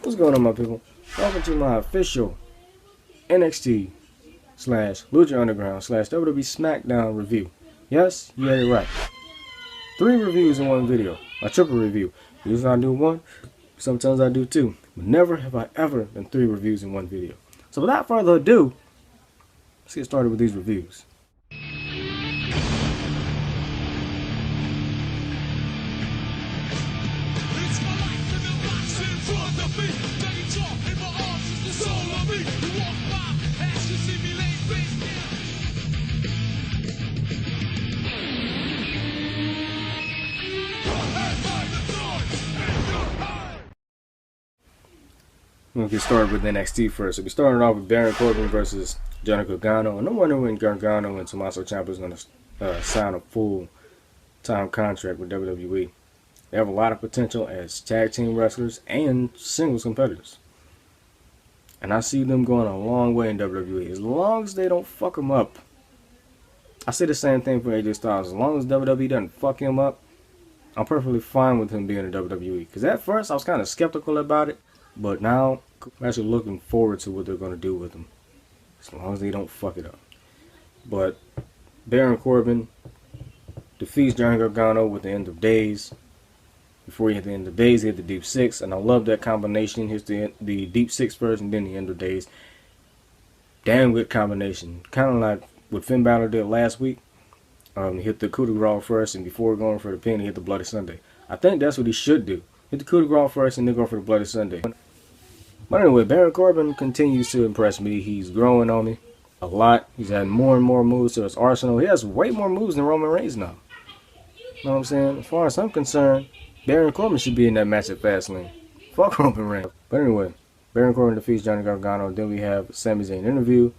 What's going on, my people? Welcome to my official NXT slash Lucha Underground slash WWE Smackdown review. Yes, you had it right. 3 reviews in one video. A triple review. Usually I do 1, sometimes I do 2. But never have I ever done 3 reviews in one video. So without further ado, let's get started with these reviews. We'll get started with NXT first. So we started off with Baron Corbin versus Johnny Gargano. And I'm wondering when Gargano and Tommaso Ciampa is going to sign a full-time contract with WWE. They have a lot of potential as tag team wrestlers and singles competitors. And I see them going a long way in WWE. As long as they don't fuck them up. I say the same thing for AJ Styles. As long as WWE doesn't fuck him up, I'm perfectly fine with him being in WWE. Because at first I was kind of skeptical about it. But now, I'm actually looking forward to what they're going to do with him. As long as they don't fuck it up. But Baron Corbin defeats Johnny Gargano with the End of Days. Before he hit the End of Days, he hit the Deep Six. And I love that combination. Here's the Deep Six first and then the End of Days. Damn good combination. Kind of like what Finn Balor did last week. He hit the coup de grace first, and before going for the pin, he hit the Bloody Sunday. I think that's what he should do. Hit the coup de grace first and then go for the Bloody Sunday. But anyway, Baron Corbin continues to impress me. He's growing on me a lot. He's adding more and more moves to his arsenal. He has way more moves than Roman Reigns now. You know what I'm saying? As far as I'm concerned, Baron Corbin should be in that match at Fastlane. Fuck Roman Reigns. But anyway, Baron Corbin defeats Johnny Gargano. Then we have Sami Zayn interview.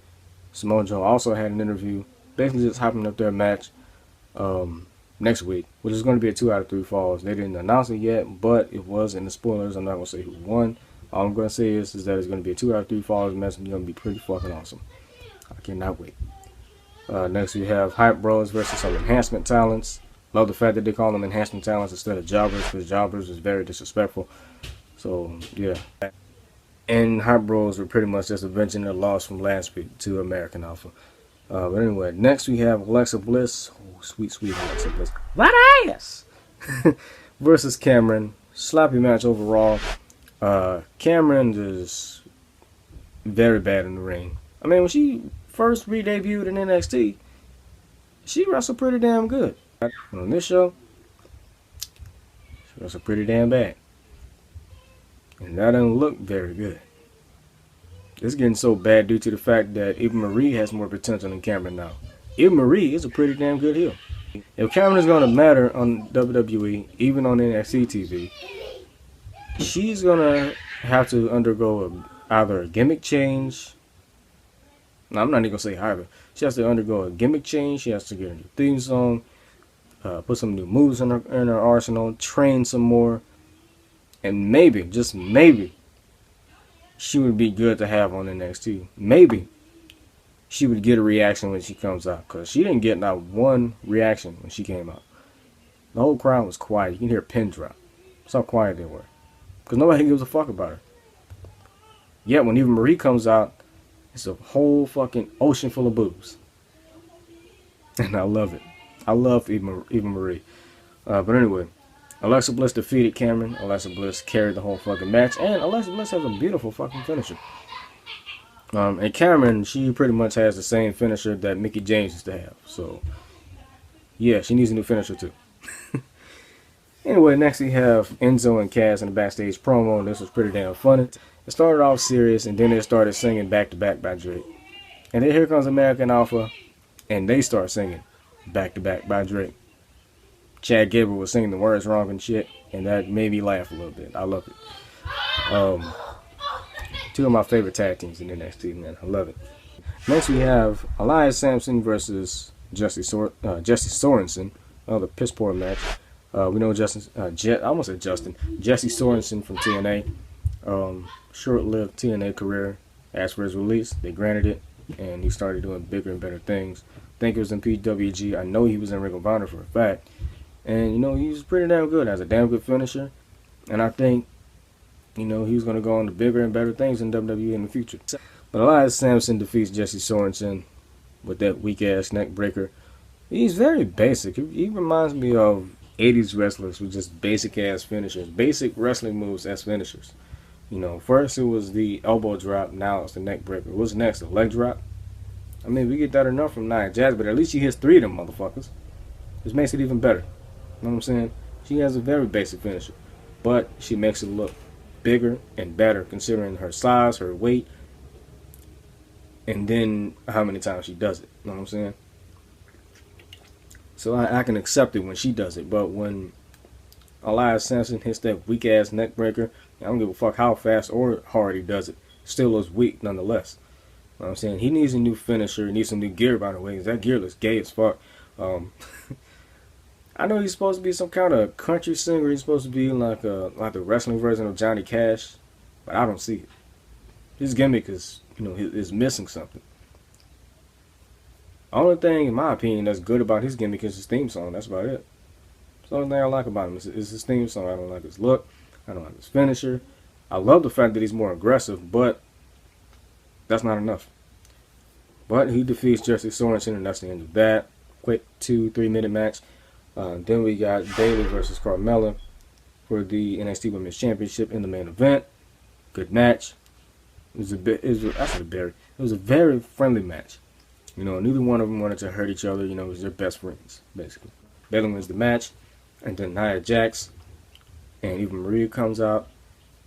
Samoa Joe also had an interview. Basically just hyping up their match next week, which is going to be a 2 out of 3 falls. They didn't announce it yet, but it was in the spoilers. I'm not going to say who won. All I'm going to say is that it's going to be a 2 out of 3 falls match. It's going to be pretty fucking awesome. I cannot wait. Next we have Hype Bros versus some enhancement talents. Love the fact that they call them enhancement talents instead of jobbers, because jobbers is very disrespectful. So, yeah. And Hype Bros were pretty much just avenging their loss from last week to American Alpha. But anyway, next we have Alexa Bliss. Oh, sweet, sweet Alexa Bliss. What ass! Versus Cameron. Sloppy match overall. Cameron is very bad in the ring. I mean, when she first re-debuted in NXT, she wrestled pretty damn good. But on this show, she wrestled pretty damn bad. And that doesn't look very good. It's getting so bad due to the fact that Eva Marie has more potential than Cameron now. Eva Marie is a pretty damn good heel. If Cameron is going to matter on WWE, even on NXT TV, she's going to have to undergo either a gimmick change. No, I'm not even going to say either. She has to undergo a gimmick change. She has to get a new theme song, put some new moves in her arsenal, train some more, and maybe, just maybe, she would be good to have on NXT. Maybe she would get a reaction when she comes out, because she didn't get not one reaction when she came out. The whole crowd was quiet. You can hear a pin drop. That's how quiet they were, because nobody gives a fuck about her. Yet when Eva Marie comes out, it's a whole fucking ocean full of boos. And I love it. I love Eva Marie. But anyway, Alexa Bliss defeated Cameron. Alexa Bliss carried the whole fucking match. And Alexa Bliss has a beautiful fucking finisher. And Cameron, she pretty much has the same finisher that Mickie James used to have. So, yeah, she needs a new finisher too. Anyway, next we have Enzo and Cass in the backstage promo. This was pretty damn funny. It started off serious, and then they started singing Back to Back by Drake. And then here comes American Alpha, and they start singing Back to Back by Drake. Chad Gable was singing the words wrong and shit, and that made me laugh a little bit. I love it. 2 of my favorite tag teams in NXT, man. I love it. Next we have Elias Sampson versus Jesse Sorensen. Another piss poor match. We know Jesse Sorensen from TNA. Short-lived TNA career. Asked for his release. They granted it, and he started doing bigger and better things. I think it was in PWG. I know he was in Ring of Honor for a fact. And, you know, he was pretty damn good. Has a damn good finisher. And I think you know, he was going to go on to bigger and better things in WWE in the future. But Elias Samson defeats Jesse Sorensen with that weak-ass neck breaker. He's very basic. He reminds me of 80s wrestlers with just basic-ass finishers. Basic wrestling moves as finishers. You know, first it was the elbow drop, now it's the neck breaker. What's next, the leg drop? I mean, we get that enough from Nia Jax, but at least she hits 3 of them motherfuckers. Which makes it even better. You know what I'm saying? She has a very basic finisher. But she makes it look bigger and better considering her size, her weight, and then how many times she does it. You know what I'm saying? So I can accept it when she does it, but when Elias Samson hits that weak ass neck breaker, I don't give a fuck how fast or hard he does it. Still looks weak nonetheless. You know what I'm saying? He needs a new finisher. He needs some new gear, by the way. That gear looks gay as fuck. I know he's supposed to be some kind of country singer. He's supposed to be like the wrestling version of Johnny Cash, but I don't see it. His gimmick is, you know, is missing something. The only thing, in my opinion, that's good about his gimmick is his theme song. That's about it. That's the only thing I like about him is his theme song. I don't like his look. I don't like his finisher. I love the fact that he's more aggressive, but that's not enough. But he defeats Jesse Sorensen, and that's the end of that. Quick 2-3 minute match. Then we got Bayley versus Carmella for the NXT Women's Championship in the main event. Good match. It was a very friendly match. You know, neither one of them wanted to hurt each other. You know, it was their best friends, basically. Bayley wins the match, and then Nia Jax and Eva Marie comes out,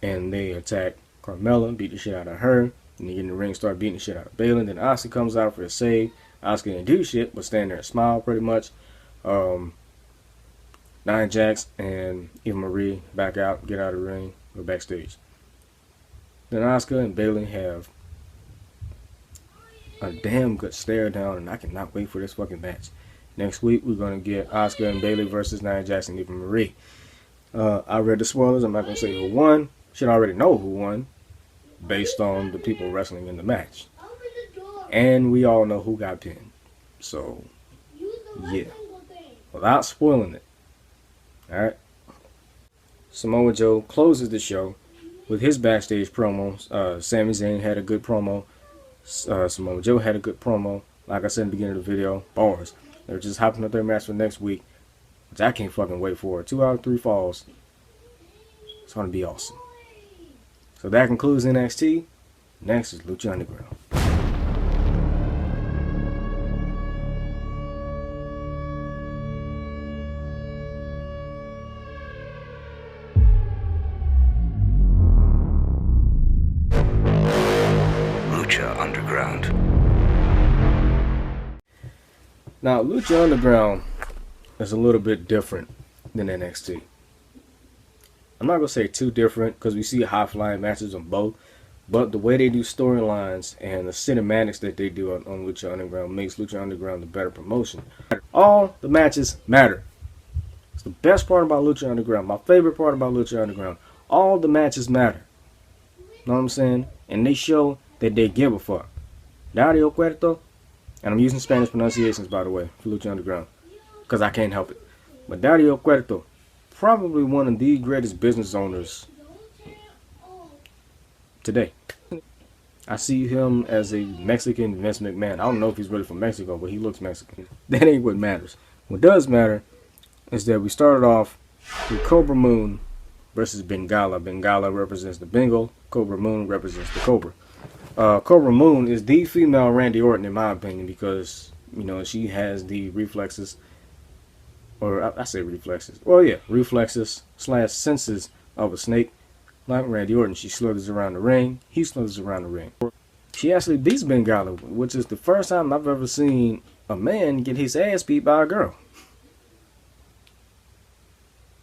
and they attack Carmella, beat the shit out of her, and they get in the ring, start beating the shit out of Bayley. Then Asuka comes out for a save. Asuka didn't do shit, but stand there and smile pretty much. Nia Jax and Eva Marie back out, get out of the ring, go backstage. Then Asuka and Bayley have a damn good stare down, and I cannot wait for this fucking match. Next week, we're going to get Asuka and Bayley versus Nia Jax and Eva Marie. I read the spoilers. I'm not going to say who won. Should already know who won based on the people wrestling in the match. And we all know who got pinned. So, yeah. Without spoiling it. Alright. Samoa Joe closes the show with his backstage promos. Sami Zayn had a good promo. Samoa Joe had a good promo. Like I said in the beginning of the video, bars. They're just hopping up their match for next week, which I can't fucking wait for. 2 out of 3 falls. It's going to be awesome. So that concludes NXT. Next is Lucha Underground. Lucha Underground. Now, Lucha Underground is a little bit different than NXT. I'm not going to say too different because we see high-flying matches on both, but the way they do storylines and the cinematics that they do on Lucha Underground makes Lucha Underground a better promotion. All the matches matter. It's the best part about Lucha Underground. My favorite part about Lucha Underground. All the matches matter. Know what I'm saying? And they show that they give a fuck. Dario Cueto, and I'm using Spanish pronunciations, by the way, for Lucha Underground, because I can't help it. But Dario Cueto, probably one of the greatest business owners today. I see him as a Mexican Vince McMahon. I don't know if he's really from Mexico, but he looks Mexican. That ain't what matters. What does matter is that we started off with Cobra Moon versus Bengala. Bengala represents the Bengal. Cobra Moon represents the Cobra. Cobra Moon is the female Randy Orton, in my opinion, because, you know, she has the reflexes, or I say reflexes. Well, yeah, reflexes / senses of a snake. Like Randy Orton, she slithers around the ring. He slithers around the ring. She actually beats Bengala, which is the first time I've ever seen a man get his ass beat by a girl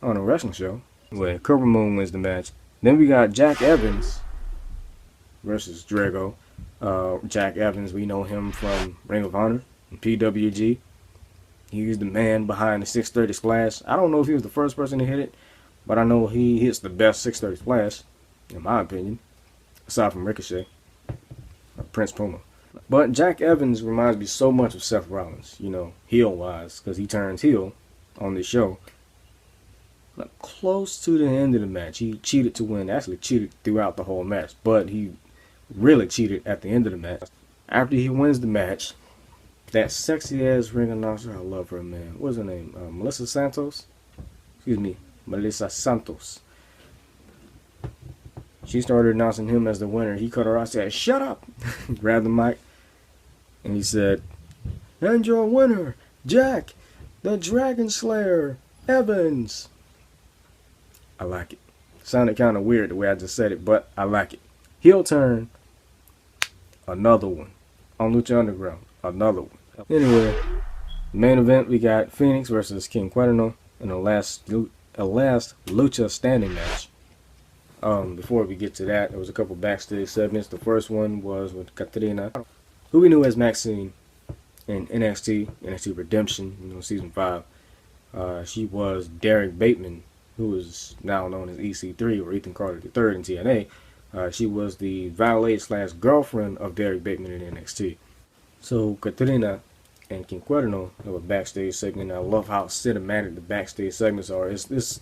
on a wrestling show. Well, Cobra Moon wins the match. Then we got Jack Evans versus Drago. Jack Evans, we know him from Ring of Honor and PWG. He's the man behind the 630 splash. I don't know if he was the first person to hit it, but I know he hits the best 630 splash, in my opinion, aside from Ricochet, or Prince Puma. But Jack Evans reminds me so much of Seth Rollins, you know, heel-wise, because he turns heel on this show. close to the end of the match. He cheated to win. Actually cheated throughout the whole match, but he really cheated at the end of the match. After he wins the match, that sexy ass ring announcer, I love her, man. What's her name? Melissa Santos? Excuse me, Melissa Santos. She started announcing him as the winner. He cut her off, said, "Shut up!" Grabbed the mic, and he said, "And your winner, Jack, the Dragon Slayer, Evans." I like it. Sounded kind of weird the way I just said it, but I like it. Heel turn. Another one. On Lucha Underground. Another one. Anyway, main event, we got Phoenix versus King Cuerno in the last Lucha standing match. Before we get to that, there was a couple backstage segments. The first one was with Katrina, who we knew as Maxine in NXT Redemption, season 5. She was Derek Bateman, who is now known as EC3 or Ethan Carter III in TNA. She was the valet/girlfriend of Derek Bateman in NXT. So Katrina and King Cuerno have a backstage segment. I love how cinematic the backstage segments are. It's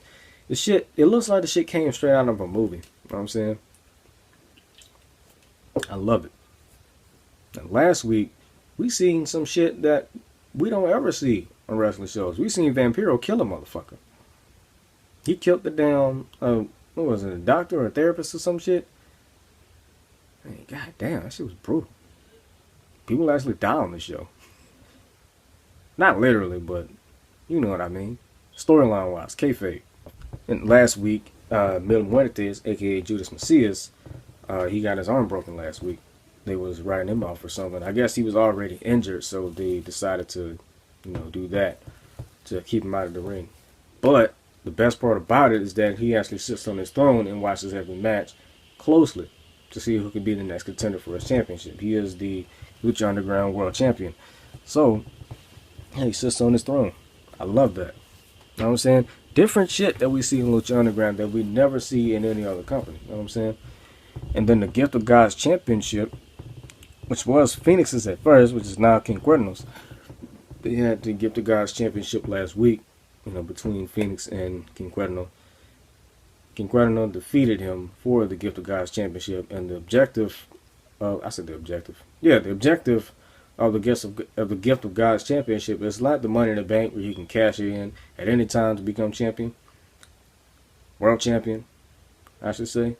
shit. It looks like the shit came straight out of a movie. You know what I'm saying? I love it. And last week, we seen some shit that we don't ever see on wrestling shows. We seen Vampiro kill a motherfucker. He killed the damn, what was it, a doctor or a therapist or some shit? Man, god damn, that shit was brutal. People actually die on this show. Not literally, but you know what I mean. Storyline wise, kayfabe. And last week, Mil Muertes, aka Judas Macias, he got his arm broken last week. They was writing him off for something. I guess he was already injured, so they decided to, do that to keep him out of the ring. But the best part about it is that he actually sits on his throne and watches every match closely to see who could be the next contender for his championship. He is the Lucha Underground World Champion. So, he sits on his throne. I love that. You know what I'm saying? Different shit that we see in Lucha Underground that we never see in any other company. You know what I'm saying? And then the Gift of God's Championship, which was Phoenix's at first, which is now King Cuerno's. They had the Gift of God's Championship last week, between Phoenix and King Cuerno. King Cuerno defeated him for the Gift of God's Championship, and the objective of the objective of the Gift of God's Championship is like the Money in the Bank, where you can cash it in at any time to become champion, world champion, I should say.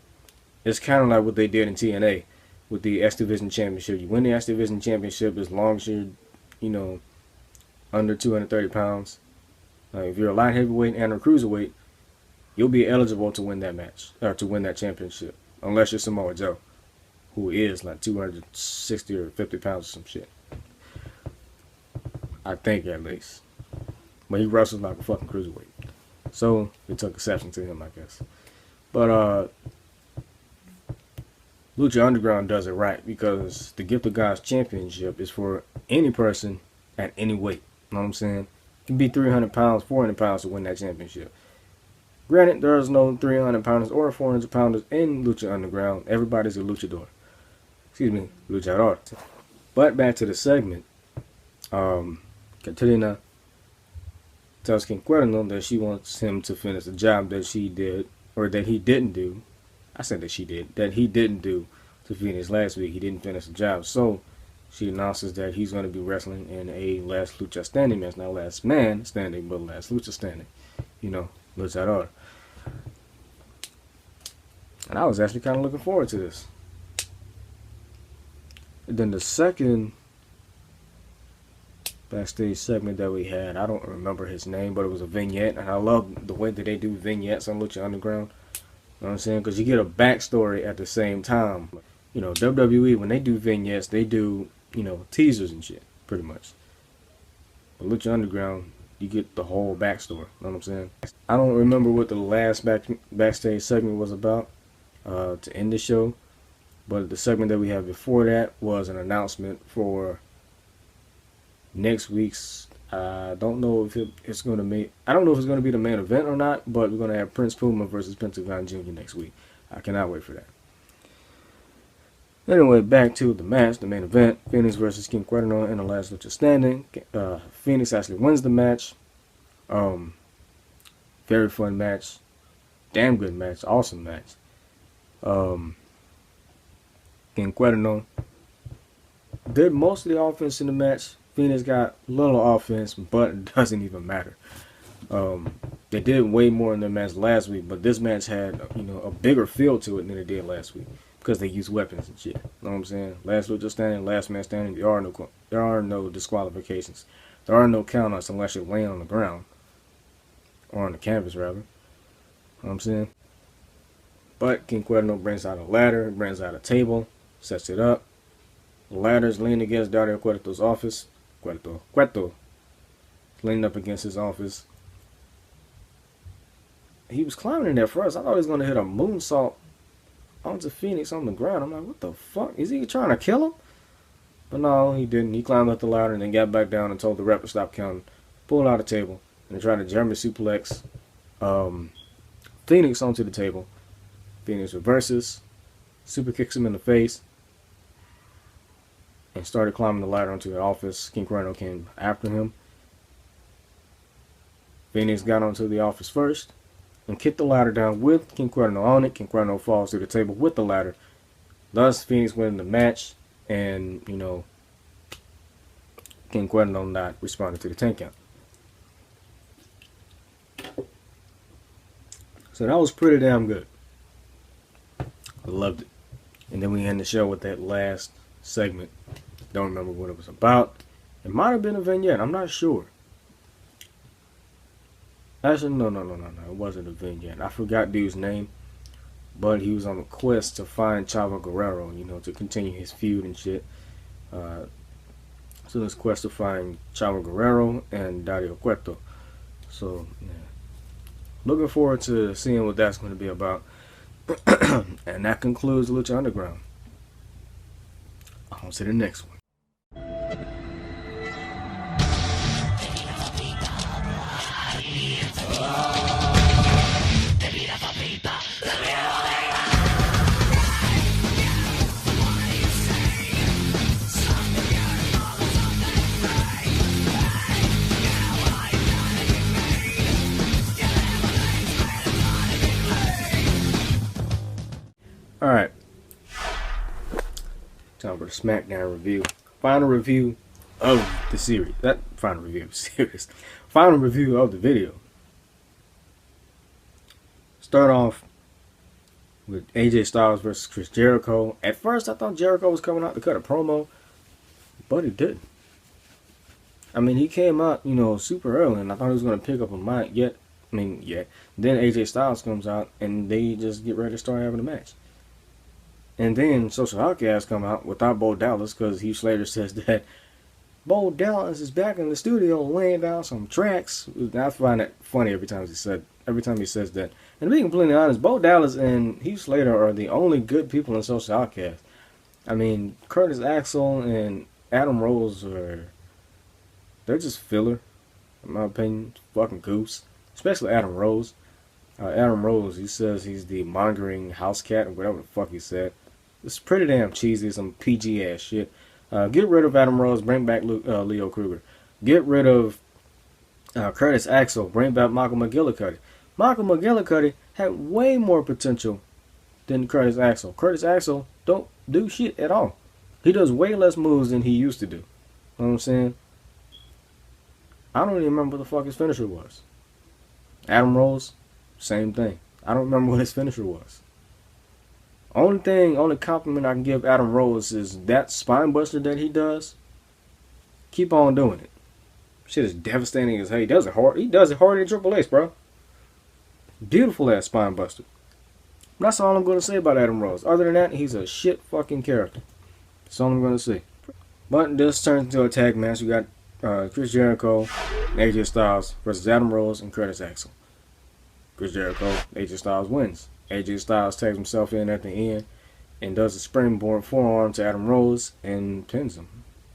It's kind of like what they did in TNA with the X Division Championship. You win the X Division Championship as long as you're, under 230 pounds. If you're a light heavyweight and a cruiserweight, you'll be eligible to win that match, or to win that championship, unless you're Samoa Joe, who is like 260 or 50 pounds or some shit. I think, at least. But he wrestles like a fucking cruiserweight. So, they took exception to him, I guess. But, Lucha Underground does it right, because the Gift of God's Championship is for any person at any weight. You know what I'm saying? You can be 300 pounds, 400 pounds to win that championship. Granted, there is no 300 pounders or 400 pounders in Lucha Underground. Everybody's a luchador. Excuse me, luchador. But back to the segment. Katrina tells King Cuerno that she wants him to finish the job that she did, or that he didn't do. I said that she did. That he didn't do to Phoenix last week. He didn't finish the job. So, she announces that he's going to be wrestling in a last lucha standing match. Not last man standing, but last lucha standing. Luchador. And I was actually kind of looking forward to this. And then the second backstage segment that we had, I don't remember his name, but it was a vignette. And I love the way that they do vignettes on Lucha Underground. You know what I'm saying? Because you get a backstory at the same time. WWE, when they do vignettes, they do, teasers and shit, pretty much. But Lucha Underground, you get the whole backstory. You know what I'm saying? I don't remember what the last backstage segment was about to end the show. But the segment that we had before that was an announcement for next week's. I don't know if it's going to be. I don't know if it's going to be the main event or not. But we're going to have Prince Puma versus Pentagon Jr. next week. I cannot wait for that. Anyway, back to the match, the main event. Phoenix versus King Cuerno in the last lucha standing. Phoenix actually wins the match. Very fun match. Damn good match. Awesome match. King Cuerno did most of the offense in the match. Phoenix got little offense, but it doesn't even matter. They did way more in the match last week, but this match had, you know, a bigger feel to it than it did last week because they used weapons and shit. You know what I'm saying? Last Lucha standing, last man standing. There are no disqualifications. There are no countouts unless you're laying on the ground or on the canvas rather. You know what I'm saying? But King Cuerno brings out a ladder, brings out a table, sets it up. The ladder's leaning against Dario Cueto's office. Cueto leaning up against his office. He was climbing in there first. I thought he was going to hit a moonsault onto Phoenix on the ground. I'm like, what the fuck? Is he trying to kill him? But no, he didn't. He climbed up the ladder and then got back down and told the rep to stop counting. Pulled out a table and tried to German suplex Phoenix onto the table. Phoenix reverses, super kicks him in the face, and started climbing the ladder onto the office. King Cuerno came after him. Phoenix got onto the office first and kicked the ladder down with King Cuerno on it. King Cuerno falls through the table with the ladder. Thus, Phoenix winning the match, and, you know, King Cuerno not responding to the 10 count. So that was pretty damn good. I loved it. And then we end the show with that last segment. Don't remember what it was about. It might have been a vignette. I'm not sure. Actually, no. It wasn't a vignette. I forgot dude's name. But he was on a quest to find Chavo Guerrero, you know, to continue his feud and shit. So this quest to find Chavo Guerrero and Dario Cueto. So, yeah. Looking forward to seeing what that's going to be about. And that concludes Lucha Underground. On to the next one. Alright. Time for the Smackdown review. Final review of the series. Final review of the video. Start off with AJ Styles versus Chris Jericho. At first I thought Jericho was coming out to cut a promo, but he didn't. I mean, he came out, you know, super early, and I thought he was going to pick up a mic. Then AJ Styles comes out, and they just get ready to start having a match. And then Social Outcasts come out without Bo Dallas, because Heath Slater says that Bo Dallas is back in the studio laying down some tracks. I find that funny every time he says that. And to be completely honest, Bo Dallas and Heath Slater are the only good people in Social Outcasts. I mean, Curtis Axel and Adam Rose they're just filler, in my opinion. Fucking goofs. Especially Adam Rose. Adam Rose, he says he's the mongering house cat, or whatever the fuck he said. It's pretty damn cheesy, some PG ass shit. Get rid of Adam Rose, bring back Leo Kruger. Get rid of Curtis Axel, bring back Michael McGillicuddy. Michael McGillicuddy had way more potential than Curtis Axel. Curtis Axel don't do shit at all. He does way less moves than he used to do. You know what I'm saying? I don't even remember what the fuck his finisher was. Adam Rose, same thing. I don't remember what his finisher was. Only compliment I can give Adam Rose is that spine buster that he does. Keep on doing it. Shit is devastating as hell. He does it hard. He does it harder than Triple H, bro. Beautiful ass spine buster. That's all I'm going to say about Adam Rose. Other than that, he's a shit fucking character. That's all I'm going to say. But this turns into a tag match. We got Chris Jericho, AJ Styles versus Adam Rose and Curtis Axel. Chris Jericho, AJ Styles wins. AJ Styles tags himself in at the end and does a springboard forearm to Adam Rose and pins him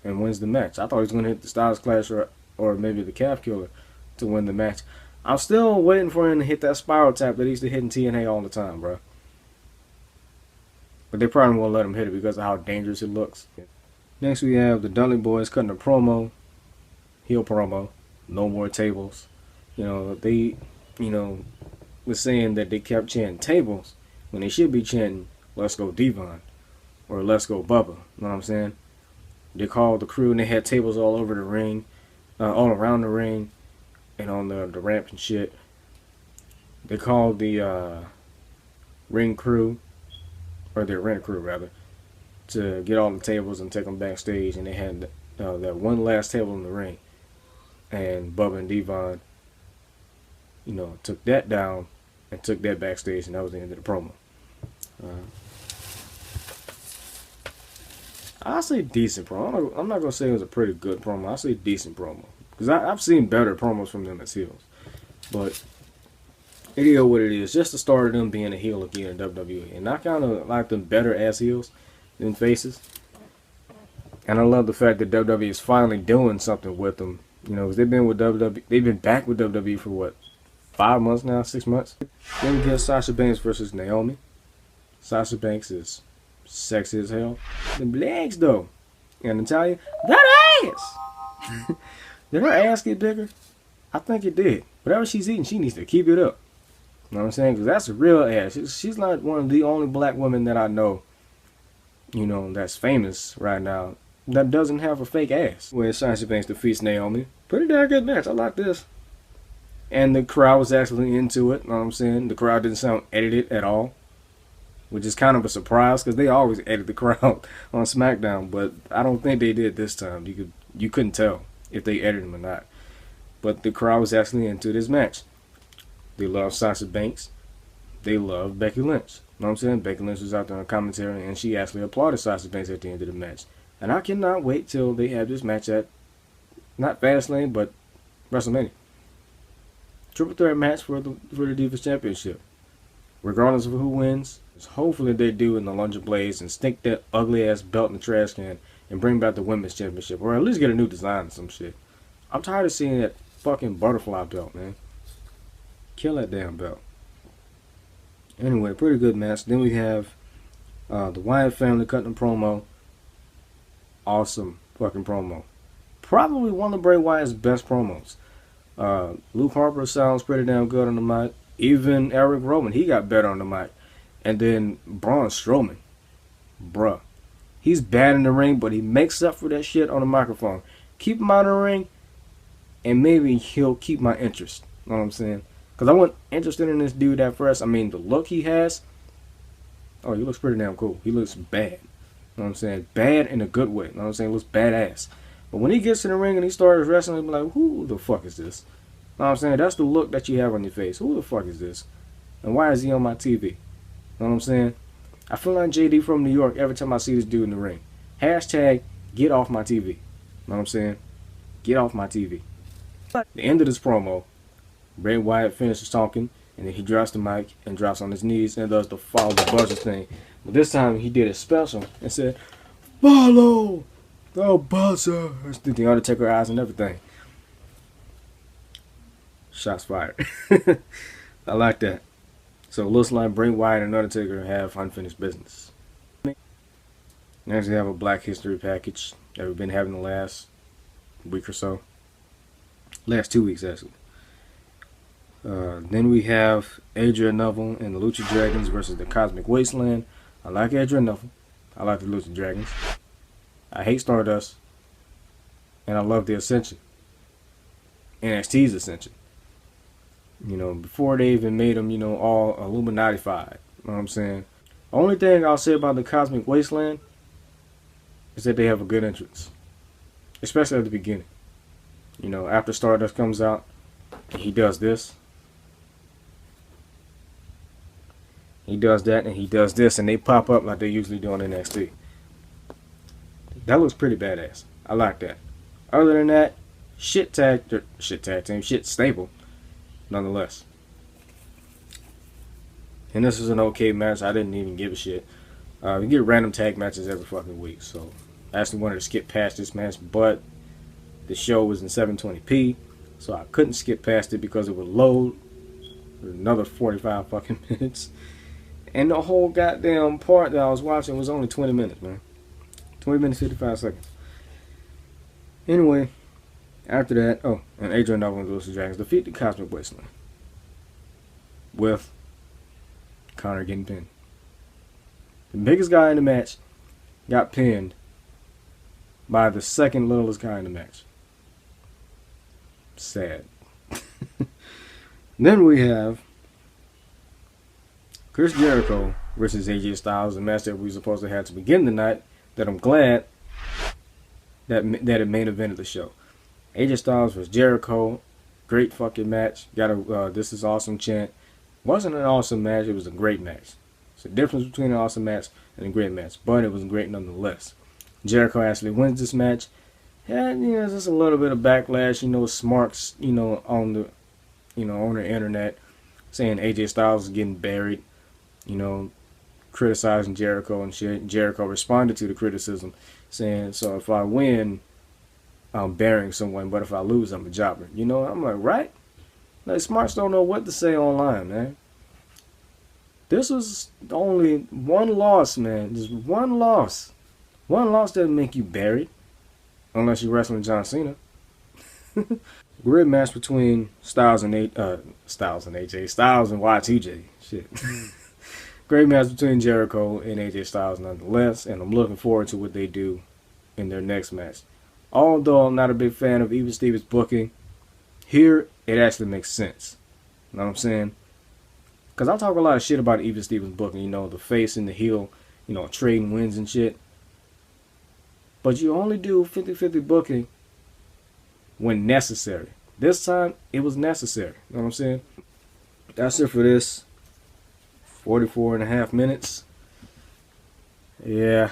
and wins the match. I thought he was going to hit the Styles Clash or maybe the Calf Killer to win the match. I'm still waiting for him to hit that spiral tap that he used to hit in TNA all the time, bro. But they probably won't let him hit it because of how dangerous it looks. Next we have the Dudley Boys cutting a promo. Heel promo. No more tables. You know, they you know, was saying that they kept chanting tables when they should be chanting "Let's go Devon" or "Let's go Bubba." You know what I'm saying? They called the crew and they had tables all over the ring, all around the ring, and on the ramp and shit. They called the ring crew, or their rent crew rather, to get all the tables and take them backstage, and they had that one last table in the ring, and Bubba and Devon, you know, took that down and took that backstage, and that was the end of the promo. I say decent promo. I'm not gonna say it was a pretty good promo. I say decent promo because I've seen better promos from them as heels, but it is what it is. Just the start of them being a heel again in WWE, and I kind of like them better as heels than faces. And I love the fact that WWE is finally doing something with them. You know, because they've been with WWE, they've been back with WWE for what, 5 months now, 6 months. Then we get Sasha Banks versus Naomi. Sasha Banks is sexy as hell. The legs though, and Natalia, that ass. Did her ass get bigger? I think it did. Whatever she's eating, she needs to keep it up. You know what I'm saying? Because that's a real ass. She's not one of the only black women that I know, you know, that's famous right now that doesn't have a fake ass. Where Sasha Banks defeats Naomi. Pretty damn good match. I like this. And the crowd was actually into it. You know what I'm saying? The crowd didn't sound edited at all, which is kind of a surprise because they always edit the crowd on SmackDown, but I don't think they did this time. You couldn't tell if they edited them or not. But the crowd was actually into this match. They love Sasha Banks. They love Becky Lynch. You know what I'm saying? Becky Lynch was out there on commentary, and she actually applauded Sasha Banks at the end of the match. And I cannot wait till they have this match at, not Fastlane, but WrestleMania. Triple threat match for the Divas Championship. Regardless of who wins, hopefully they do in the Lunge Blaze and stick that ugly ass belt in the trash can and bring back the Women's Championship, or at least get a new design or some shit. I'm tired of seeing that fucking butterfly belt, man. Kill that damn belt. Anyway, pretty good match. Then we have the Wyatt family cutting a promo. Awesome fucking promo. Probably one of Bray Wyatt's best promos. Luke Harper sounds pretty damn good on the mic. Even Eric Rowan, he got better on the mic. And then Braun Strowman. Bruh. He's bad in the ring, but he makes up for that shit on the microphone. Keep him out of the ring, and maybe he'll keep my interest. You know what I'm saying? Because I wasn't interested in this dude at first. I mean, the look he has. Oh, he looks pretty damn cool. He looks bad. You know what I'm saying? Bad in a good way. You know what I'm saying? He looks badass. But when he gets in the ring and he starts wrestling, he'll be like, who the fuck is this? You know what I'm saying? That's the look that you have on your face. Who the fuck is this? And why is he on my TV? You know what I'm saying? I feel like JD from New York every time I see this dude in the ring. Hashtag, get off my TV. You know what I'm saying? Get off my TV. The end of this promo, Bray Wyatt finishes talking, and then he drops the mic and drops on his knees and does the follow the buzzer thing. But this time he did it special and said, follow the buzzer. Did the Undertaker eyes and everything. Shots fired. I like that. So it looks like Bray Wyatt and Undertaker have unfinished business. Next we have a Black History package that we've been having the last week or so. Last 2 weeks actually. Then we have Adrian Neville and the Lucha Dragons versus the Cosmic Wasteland. I like Adrian Neville. I like the Lucha Dragons. I hate Stardust. And I love the Ascension. NXT's Ascension. You know, before they even made them, you know, all Illuminati-fied. You know what I'm saying? Only thing I'll say about the Cosmic Wasteland is that they have a good entrance. Especially at the beginning. You know, after Stardust comes out, and he does this. He does that, and he does this, and they pop up like they usually do on NXT. That looks pretty badass. I like that. Other than that, shit tag team, shit stable, nonetheless. And this is an okay match. I didn't even give a shit. We get random tag matches every fucking week, so I actually wanted to skip past this match, but the show was in 720p, so I couldn't skip past it because it would load for another 45 fucking minutes. And the whole goddamn part that I was watching was only 20 minutes, man. 20 minutes, 55 seconds. Anyway, after that, and Adrian Neville and the Lucha Dragons defeat the Cosmic Wasteland. with Connor getting pinned. The biggest guy in the match got pinned by the second littlest guy in the match. Sad. Then we have Chris Jericho versus AJ Styles, a match that we were supposed to have to begin the night, that I'm glad that it main evented the show. AJ Styles versus Jericho, great fucking match. Got a "This is awesome" chant. Wasn't an awesome match, it was a great match. It's a difference between an awesome match and a great match, but it was great nonetheless. Jericho actually wins this match. And just a little bit of backlash, smarks, on the on the internet, saying AJ Styles is getting buried, criticizing Jericho and shit. Jericho responded to the criticism, saying, so if I win, I'm burying someone, but if I lose, I'm a jobber. I'm like, right? Like, smarts don't know what to say online, man. This was only one loss, man. Just one loss. One loss doesn't make you buried, unless you're wrestling John Cena. Great match between Styles and Y2J. Shit. Great match between Jericho and AJ Styles nonetheless, and I'm looking forward to what they do in their next match. Although I'm not a big fan of Even Stevens' booking, here it actually makes sense. You know what I'm saying? Because I talk a lot of shit about Even Stevens' booking, the face and the heel, trading wins and shit. But you only do 50-50 booking when necessary. This time, it was necessary. You know what I'm saying? That's it for this 44.5 minutes. Yeah,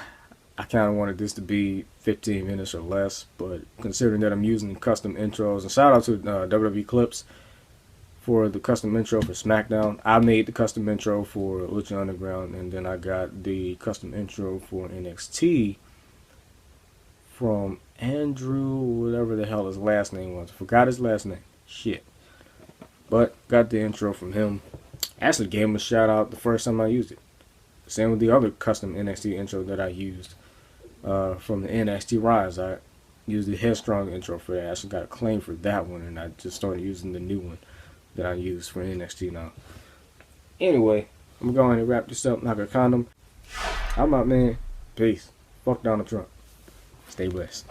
I kind of wanted this to be 15 minutes or less, but considering that I'm using custom intros, and shout out to WWE Clips for the custom intro for Smackdown. I made the custom intro for Lucha Underground, and then I got the custom intro for NXT from Andrew, whatever the hell his last name was. Forgot his last name. Shit. But got the intro from him. Actually gave him a shout out the first time I used it. Same with the other custom NXT intro that I used from the NXT Rise. I used the Headstrong intro for that. I actually got a claim for that one, and I just started using the new one that I use for NXT now. Anyway, I'm going to wrap this up like a condom. I'm out, man. Peace. Fuck Donald Trump. Stay blessed.